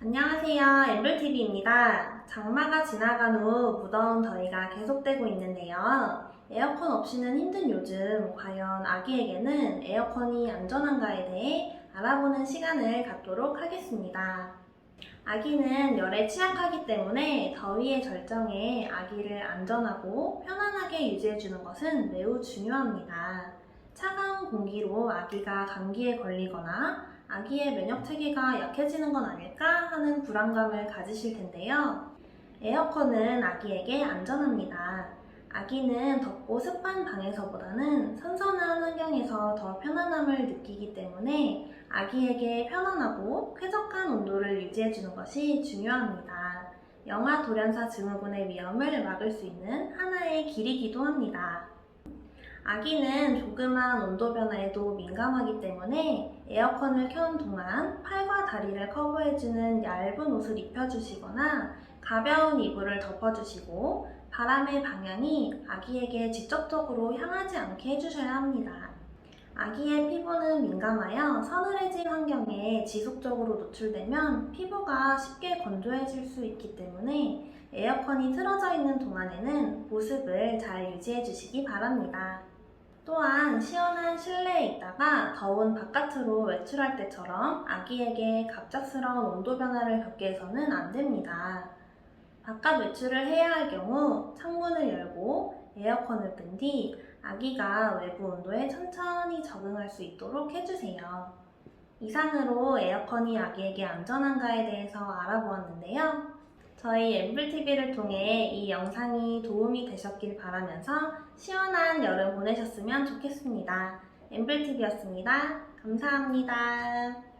안녕하세요. 엠블TV입니다. 장마가 지나간 후 무더운 더위가 계속되고 있는데요. 에어컨 없이는 힘든 요즘, 과연 아기에게는 에어컨이 안전한가에 대해 알아보는 시간을 갖도록 하겠습니다. 아기는 열에 취약하기 때문에 더위의 절정에 아기를 안전하고 편안하게 유지해주는 것은 매우 중요합니다. 차가운 공기로 아기가 감기에 걸리거나 아기의 면역 체계가 약해지는 건 아닐까 하는 불안감을 가지실 텐데요. 에어컨은 아기에게 안전합니다. 아기는 덥고 습한 방에서보다는 선선한 환경에서 더 편안함을 느끼기 때문에 아기에게 편안하고 쾌적한 온도를 유지해주는 것이 중요합니다. 영아 돌연사 증후군의 위험을 막을 수 있는 하나의 길이기도 합니다. 아기는 조그만 온도 변화에도 민감하기 때문에 에어컨을 켠 동안 팔과 다리를 커버해주는 얇은 옷을 입혀주시거나 가벼운 이불을 덮어주시고 바람의 방향이 아기에게 직접적으로 향하지 않게 해주셔야 합니다. 아기의 피부는 민감하여 서늘해진 환경에 지속적으로 노출되면 피부가 쉽게 건조해질 수 있기 때문에 에어컨이 틀어져 있는 동안에는 보습을 잘 유지해 주시기 바랍니다. 또한 시원한 실내에 있다가 더운 바깥으로 외출할 때처럼 아기에게 갑작스러운 온도 변화를 겪게 해서는 안 됩니다. 바깥 외출을 해야 할 경우 창문을 열고 에어컨을 끈 뒤 아기가 외부 온도에 천천히 적응할 수 있도록 해주세요. 이상으로 에어컨이 아기에게 안전한가에 대해서 알아보았는데요. 저희 엠블TV를 통해 이 영상이 도움이 되셨길 바라면서 시원한 여름 보내셨으면 좋겠습니다. 엠블TV였습니다. 감사합니다.